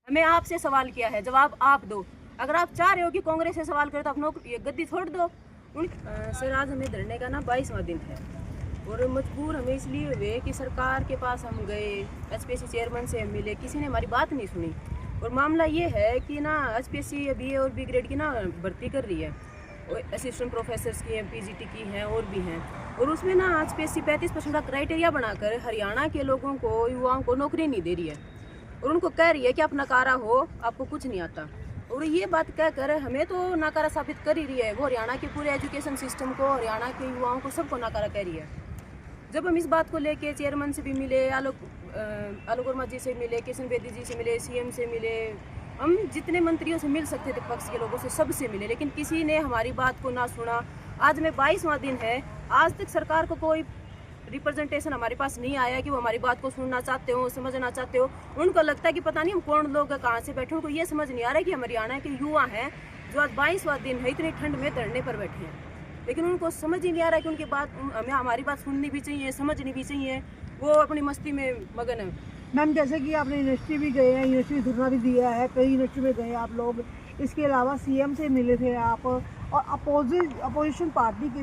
हमें आपसे सवाल किया है, जवाब आप दो। अगर आप चाह रहे हो कि कांग्रेस से सवाल करें तो आप ये गद्दी छोड़ दो। सर आज हमें धरने का ना 22वां दिन है और मजबूर हमें इसलिए हुए कि सरकार के पास हम गए, एचपीएससी चेयरमैन से हम मिले, किसी ने हमारी बात नहीं सुनी। और मामला ये है कि ना एचपीएससी BA और B ग्रेड की ना भर्ती कर रही है, असिस्टेंट प्रोफेसर्स की हैं, PGT की हैं और भी हैं। और उसमें ना एचपीएससी 35% का क्राइटेरिया बनाकर हरियाणा के लोगों को, युवाओं को नौकरी नहीं दे रही है और उनको कह रही है कि आप नकारा हो, आपको कुछ नहीं आता। और ये बात कहकर हमें तो नाकारा साबित कर ही रही है। वो हरियाणा के पूरे एजुकेशन सिस्टम को, हरियाणा के युवाओं को, सबको नाकारा कह रही है। जब हम इस बात को लेके चेयरमैन से भी मिले, आलोक वर्मा जी से मिले, किशन बेदी जी से मिले, CM से मिले, हम जितने मंत्रियों से मिल सकते थे, पक्ष के लोगों से, सबसे मिले, लेकिन किसी ने हमारी बात को ना सुना। आज में 22वां दिन है, आज तक सरकार को कोई रिप्रेजेंटेशन हमारे पास नहीं आया कि वो हमारी बात को सुनना चाहते हो, समझना चाहते हो। उनको लगता है कि पता नहीं हम कौन लोग हैं, कहाँ से बैठे। उनको ये समझ नहीं आ रहा है कि हम हरियाणा के युवा हैं जो आज 22वां दिन है, इतनी ठंड में धरने पर बैठे हैं, लेकिन उनको समझ ही नहीं आ रहा है कि उनकी बात, हमें हमारी बात सुननी भी चाहिए, समझनी भी चाहिए। वो अपनी मस्ती में मगन है। मैम जैसे कि आपने यूनिवर्सिटी भी गए हैं, यूनिवर्सिटी धरना भी दिया है, कई यूनिवर्सिटी में गए आप लोग, इसके अलावा CM से मिले थे आप और अपोजिशन पार्टी के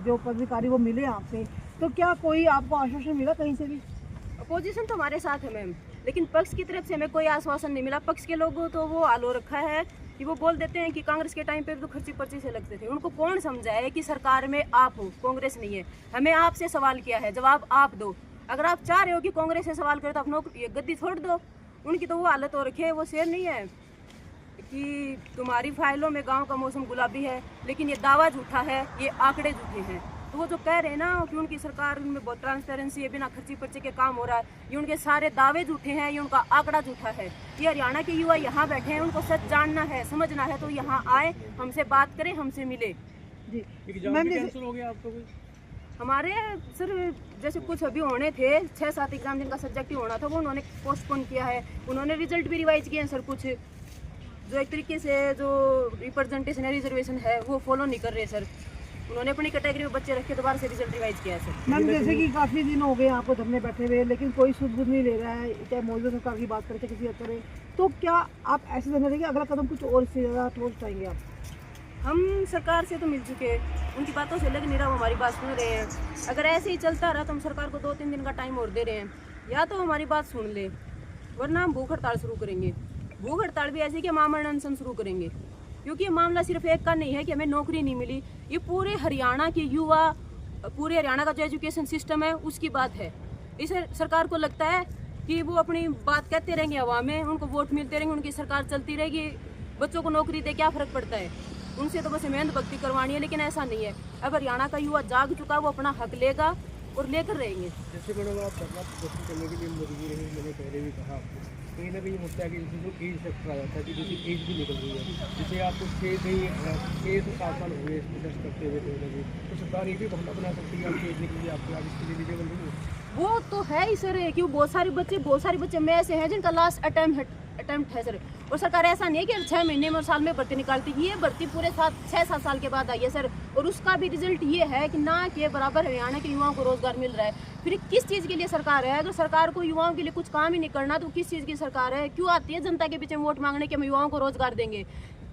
जो पदाधिकारी वो मिले आपसे, तो क्या कोई आपको आश्वासन मिला कहीं से भी? अपोजिशन तो हमारे साथ है मैम, लेकिन पक्ष की तरफ से हमें कोई आश्वासन नहीं मिला। पक्ष के लोगों तो वो आलो रखा है कि वो बोल देते हैं कि कांग्रेस के टाइम पे तो खर्ची पर्ची से लगते थे। उनको कौन समझाए कि सरकार में आप हो, कांग्रेस नहीं है। हमें आपसे सवाल किया है, जवाब आप दो। अगर आप चाह रहे हो कि कांग्रेस से सवाल करें तो आप ये गद्दी छोड़ दो। उनकी तो वो हालत हो रखी है, वो शेर नहीं है कि तुम्हारी फाइलों में गांव का मौसम गुलाबी है, लेकिन ये दावा झूठा है, ये आंकड़े झूठे हैं। तो वो जो कह रहे हैं ना कि उनकी सरकार में बहुत ट्रांसपेरेंसी है, बिना खर्ची पर्चे के काम हो रहा है, ये उनके सारे दावे झूठे हैं, ये उनका आंकड़ा झूठा है। ये हरियाणा के युवा यहाँ बैठे हैं, उनको सच जानना है, समझना है, तो यहाँ आए, हमसे बात करें, हमसे मिले। जी मैम कैंसिल हो गया आपको? हमारे सर जैसे कुछ अभी होने थे, 6-7 एग्जाम जिनका सब्जेक्टिव होना था, वो उन्होंने पोस्टपोन किया है। उन्होंने रिजल्ट भी रिवाइज किए हैं सर। कुछ जो एक तरीके से जो रिप्रेजेंटेशन है, रिजर्वेशन है, वो फॉलो नहीं कर रहे सर। उन्होंने अपनी कैटेगरी में बच्चे रखे, दोबारा से रिजल्ट रिवाइज किया है सर। मैम जैसे कि काफ़ी दिन हो गए आपको धरने बैठे हुए, लेकिन कोई सुध नहीं ले रहा है, चाहे मौजूदा सरकार की बात करें, चाहे किसी और करें, तो क्या आप ऐसे धरने देंगे? अगला कदम कुछ और इससे ज़्यादा ठोस उठाएंगे आप? हम सरकार से तो मिल चुके, उनकी बातों से लग नहीं रहा वो हमारी बात सुन रहे हैं। अगर ऐसे ही चलता रहा तो हम सरकार को 2-3 दिन का टाइम और दे रहे हैं, या तो हमारी बात सुन ले, वरना हम भूख हड़ताल शुरू करेंगे। भूख हड़ताल भी ऐसी कि हम आमरण अनशन शुरू करेंगे, क्योंकि ये मामला सिर्फ एक का नहीं है कि हमें नौकरी नहीं मिली। ये पूरे हरियाणा के युवा, पूरे हरियाणा का जो एजुकेशन सिस्टम है उसकी बात है। इस सरकार को लगता है कि वो अपनी बात कहते रहेंगे हवा में, उनको वोट मिलते रहेंगे, उनकी सरकार चलती रहेगी, बच्चों को नौकरी दे क्या फ़र्क पड़ता है, उनसे तो बस मेहनत भक्ति करवानी है। लेकिन ऐसा नहीं है। अब हरियाणा का युवा जाग चुका, वो अपना हक लेगा और लेकर रहेंगे। जैसे मैडम आप धरना प्रदर्शन करने के लिए मजबूर हैं, मैंने पहले भी कहा आपको, कहीं ना कहीं होता है कि जैसे जो एज फैक्टर आ जाता है कि जैसे एज भी निकल रही है, जैसे आपको 6 से 7 साल हुए प्रोटेस्ट करते हुए, तो सरकार ये भी बहाना बना सकती है आपकी एज निकल गई, आपकी आज इसके लिए एलिजिबल नहीं है। वो तो है ही सर, कि बहुत सारे बच्चे में ऐसे हैं जिनका लास्ट अटेम्प्ट है सर। और सरकार ऐसा नहीं है कि 6 महीने में और साल में भर्ती निकालती है, ये भर्ती पूरे 6-7 साल के बाद आई है सर। और उसका भी रिजल्ट ये है कि ना के बराबर हरियाणा के युवाओं को रोजगार मिल रहा है। फिर किस चीज़ के लिए सरकार है? अगर सरकार को युवाओं के लिए कुछ काम ही नहीं करना तो किस चीज़ की सरकार है? क्यों आती है जनता के बीच में वोट मांगने के हम युवाओं को रोजगार देंगे?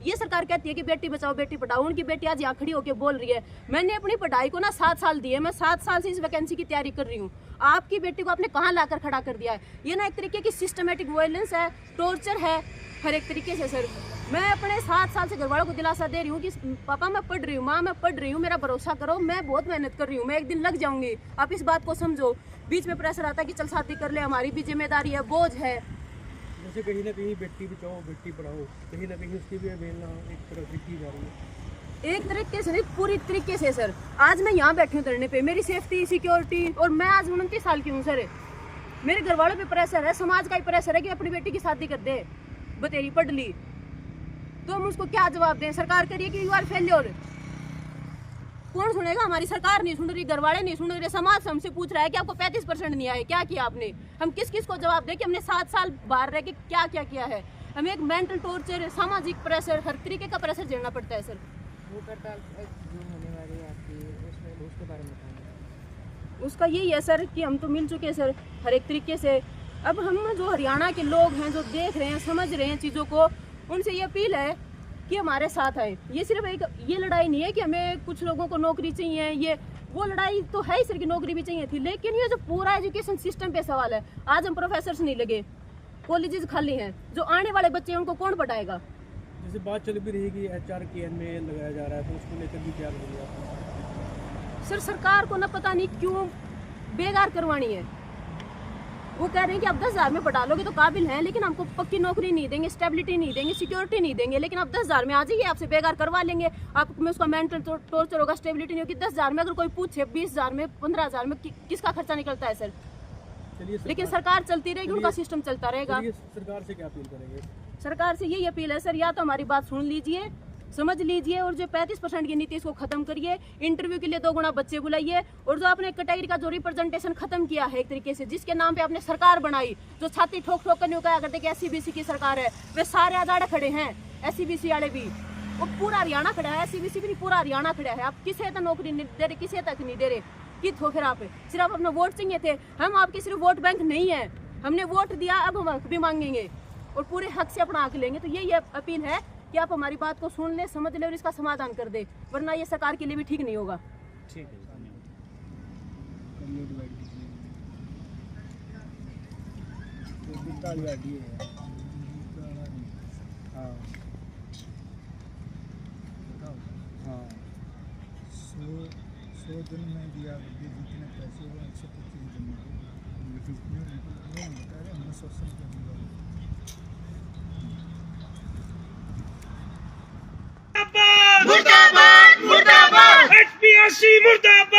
ये सरकार कहती है कि बेटी बचाओ बेटी पढ़ाओ। उनकी बेटी आज यहाँ खड़ी होकर बोल रही है, मैंने अपनी पढ़ाई को ना 7 साल दिए, मैं 7 साल से इस वैकेंसी की तैयारी कर रही हूँ। आपकी बेटी को आपने कहाँ लाकर खड़ा कर दिया है? ये ना एक तरीके की सिस्टमेटिक वायलेंस है, टॉर्चर है हर एक तरीके से सर। मैं अपने 7 साल से घरवालों को दिलासा दे रही हूँ कि पापा मैं पढ़ रही हूँ, माँ मैं पढ़ रही हूँ, मेरा भरोसा करो, मैं बहुत मेहनत कर रही हूँ, मैं एक दिन लग जाऊंगी। आप इस बात को समझो। बीच में प्रेशर आता है कि चल शादी कर ले, हमारी भी जिम्मेदारी है, बोझ है। जैसे कहीं ना कहीं बेटी बचाओ बेटी पढ़ाओ, कहीं ना कहीं उसकी भी अवहेलना एक तरफ से की जा रही है। एक तरीके से नहीं, पूरी तरीके से सर। आज मैं यहाँ बैठी हूँ धरने पे, मेरी सेफ्टी सिक्योरिटी, और मैं आज 29 साल की हूँ सर। मेरे घर वालों पे प्रेशर है, समाज का ही प्रेशर है कि अपनी बेटी की शादी कर दे, बतेरी पढ़ ली, तो हम उसको क्या जवाब दें? सरकार करिए कि यू आर फेल्योर। कौन सुनेगा? हमारी सरकार नहीं सुन रही, घर वाले नहीं सुन रहे, समाज हमसे पूछ रहा है कि आपको 35% नहीं आए, क्या किया आपने? हम किस किस को जवाब दें कि हमने 7 साल बाहर रह के क्या क्या किया है? हमें एक मेंटल टॉर्चर, सामाजिक प्रेशर, हर तरीके का प्रेशर झेलना पड़ता है सर। वो हड़ताल जो होने वाली है आपकी, उसके बारे में बताएं। उसका यही है सर कि हम तो मिल चुके हैं सर हर एक तरीके से। अब हम जो हरियाणा के लोग हैं, जो देख रहे हैं, समझ रहे हैं चीज़ों को, उनसे ये अपील है कि हमारे साथ आए। ये सिर्फ एक ये लड़ाई नहीं है कि हमें कुछ लोगों को नौकरी चाहिए, ये वो लड़ाई तो है ही, सर की नौकरी भी चाहिए थी, लेकिन ये जो पूरा एजुकेशन सिस्टम पे सवाल है। आज हम प्रोफेसर्स नहीं लगे, कॉलेजेस खाली हैं, जो आने वाले बच्चे हैं उनको कौन पढ़ाएगा? जैसे बात चल भी रही कि HRKN में लगाया जा रहा है, तो उसको लेकर भी क्या करेंगे आप? सर सरकार को ना पता नहीं क्यों बेकार करवानी है। वो कह रहे हैं कि आप 10,000 में पढ़ा लोगे तो काबिल हैं, लेकिन हमको पक्की नौकरी नहीं देंगे, स्टेबिलिटी नहीं देंगे, सिक्योरिटी नहीं देंगे, लेकिन आप 10,000 में आ जाइए, आपसे बेकार करवा लेंगे। आप में उसका मेंटल टॉर्चर होगा, स्टेबिलिटी नहीं होगी। 10,000 में अगर कोई पूछे 20,000 में, 15,000 में किसका खर्चा निकलता है सर? लेकिन सरकार चलती रहेगी, उनका सिस्टम चलता रहेगा। सरकार से क्या अपील करेंगे? सरकार से यही अपील है सर, या तो हमारी बात सुन लीजिए, समझ लीजिए, और जो 35% की नीति इसको खत्म करिए। इंटरव्यू के लिए 2 गुना बच्चे बुलाइए, और जो आपने कैटेगरी का जो रिप्रेजेंटेशन खत्म किया है एक तरीके से, जिसके नाम पे आपने सरकार बनाई, जो छाती ठोक ठोक कर कहा करते कि SCBC की सरकार है, वे सारे आजाड़े खड़े हैं, SCBC वाले भी, वो पूरा हरियाणा खड़ा है, SCBC भी नहीं, पूरा हरियाणा खड़ा है। आप किसे तक नौकरी नहीं दे रहे, किसे तक नहीं दे रहे, कि तो फिर आप सिर्फ अपना वोट चाहिए थे। हम आपके सिर्फ वोट बैंक नहीं है, हमने वोट दिया, अब हम हक भी मांगेंगे और पूरे हक से अपना हक लेंगे। तो यही अपील है कि आप हमारी बात को सुन ले, समझ ले और इसका समाधान कर दे, वरना ये सरकार के लिए भी ठीक नहीं होगा। ठीक है, हाँ 100 दिन में दिया करके जितने पैसे वो 125 दिन में बता रहे हमने सोशल मुर्दाबाद मुर्दाबाद HPRC मुर्दाबाद।